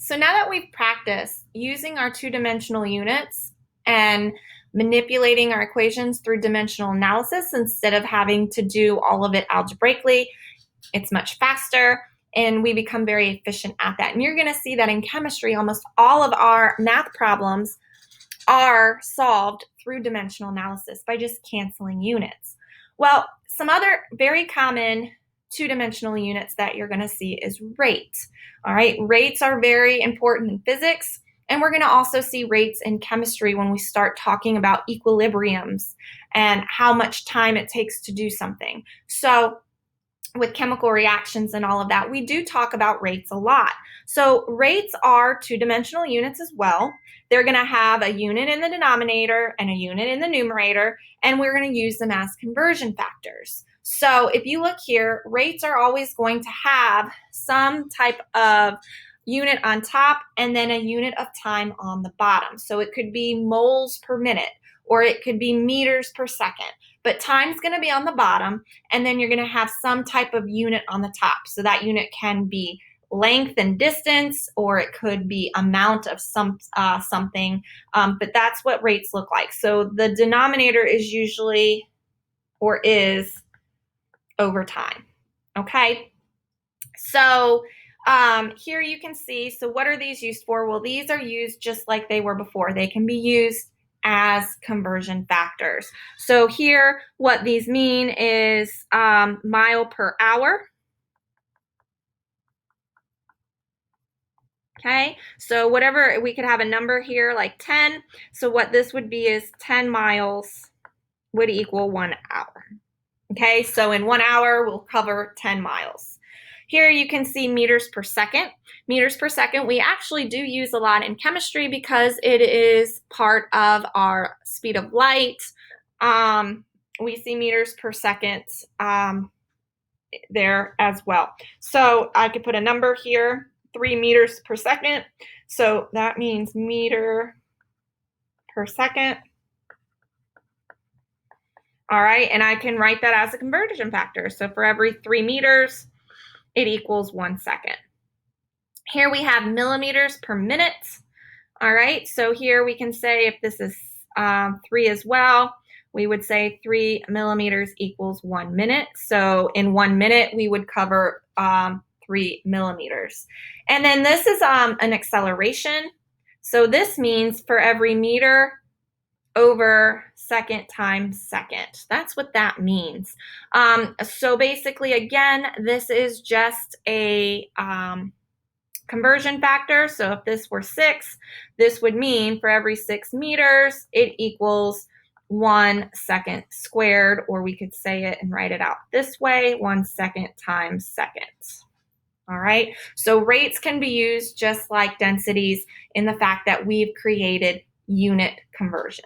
So now that we've practiced using our two-dimensional units and manipulating our equations through dimensional analysis instead of having to do all of it algebraically, it's much faster and we become very efficient at that. And you're going to see that in chemistry, almost all of our math problems are solved through dimensional analysis by just canceling units. Well, some other very common two-dimensional units that you're going to see is rate. All right, rates are very important in physics, and we're going to also see rates in chemistry when we start talking about equilibriums and how much time it takes to do something. So with chemical reactions and all of that, we do talk about rates a lot. So rates are two-dimensional units as well. They're going to have a unit in the denominator and a unit in the numerator, and we're going to use them as conversion factors. So if you look here, rates are always going to have some type of unit on top and then a unit of time on the bottom. So it could be moles per minute or it could be meters per second. But time's going to be on the bottom, and then you're going to have some type of unit on the top. So that unit can be length and distance, or it could be amount of something, but that's what rates look like. So the denominator is usually or is over time. Okay, so here you can see, so what are these used for? Well, these are used just like they were before. They can be used as conversion factors. So here, what these mean is mile per hour. Okay, so whatever, we could have a number here like 10. So what this would be is 10 miles would equal 1 hour. Okay, so in 1 hour, we'll cover 10 miles. Here you can see meters per second. Meters per second, we actually do use a lot in chemistry because it is part of our speed of light. We see meters per second there as well. So I could put a number here, 3 meters per second. So that means meter per second. All right, and I can write that as a conversion factor. So for every 3 meters, it equals 1 second. Here we have millimeters per minute. All right, so here we can say if this is 3 as well, we would say 3 millimeters equals 1 minute. So in 1 minute, we would cover 3 millimeters. And then this is an acceleration. So this means for every meter over second times second. That's what that means. So basically, again, this is just a conversion factor. So if this were 6, this would mean for every 6 meters, it equals 1 second squared, or we could say it and write it out this way, 1 second times second. All right, so rates can be used just like densities in the fact that we've created unit conversion.